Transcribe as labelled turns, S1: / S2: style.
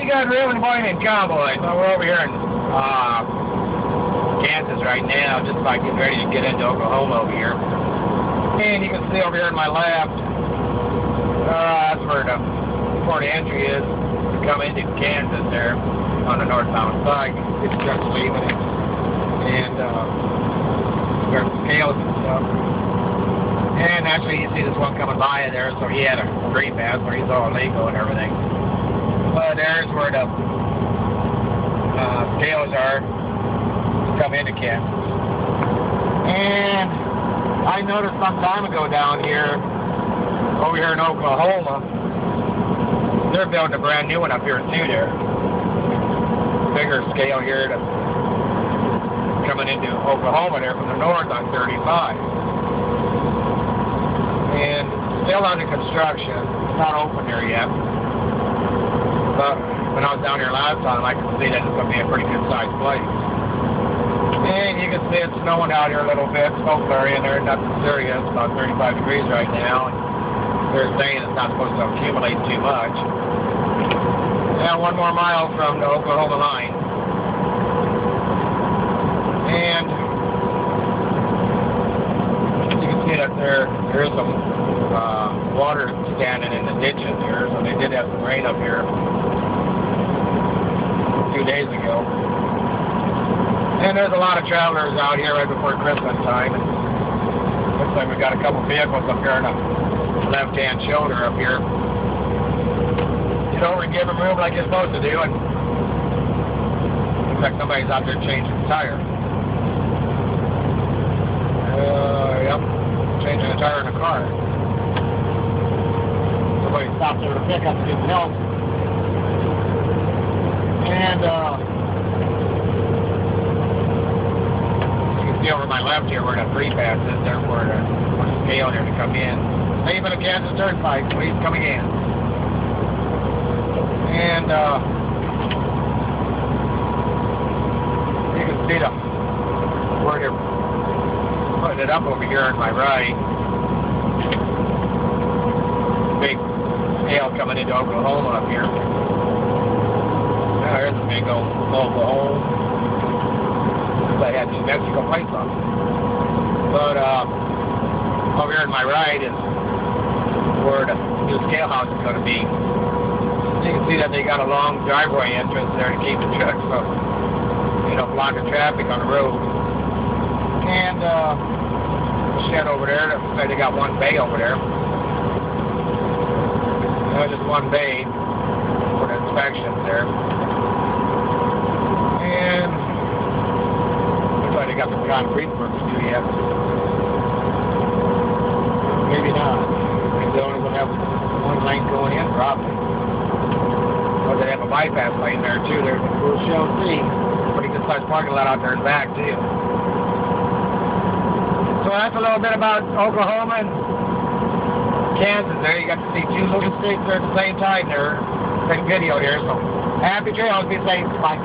S1: got Ruben Boyne and Cowboy. So we're over here in Kansas right now, just like getting ready to get into Oklahoma over here. And you can see over here on my left, that's where the port of entry is to come into Kansas there on the northbound side. It's just leaving it. And there's scales and stuff. And actually you see this one coming by there, so he had a green pass where he's all legal and everything. But there's where the scales are to come into Kansas. And I noticed some time ago down here, over here in Oklahoma, they're building a brand new one up here too there. Bigger scale here to coming into Oklahoma there from the north on 35. And still under construction. It's not open there yet. But when I was down here last time, I could see that it's going to be a pretty good sized place. And you can see it's snowing out here a little bit, snow flurry in there, nothing serious, about 35 degrees right now. And they're saying it's not supposed to accumulate too much. Now 1 more mile from the Oklahoma line. And you can see that there is some water standing in the ditches here, so they did have some rain up here a few days ago. And there's a lot of travelers out here right before Christmas time. And looks like we got a couple vehicles up here on the left-hand shoulder up here. Get over and give them room like you're supposed to do, and looks like somebody's out there changing the tire. Yep, changing the tire in the car. Somebody stopped there to pick up and get help. And see over my left here where the free pass is there for the scale there to come in. Even a Kansas Turnpike, please coming in. And you can see where they're putting it up over here on my right. Big scale coming into Oklahoma up here. Now there's a big old Oklahoma. I had New Mexico plates on. But over here on my right is where the new scale house is going to be. You can see that they got a long driveway entrance there to keep the trucks from, blocking traffic on the road. And shed over there, looks like they got one bay over there. Just one bay for the inspections there. And they got some concrete work to do yet. Maybe not. Maybe they only going to have one lane going in, probably. But they have a bypass lane there, too. We'll see. Pretty good sized parking lot out there in back, too. So that's a little bit about Oklahoma and Kansas there. You got to see two little states there at the same time there. Same video here. So happy trails. Be safe. Bye.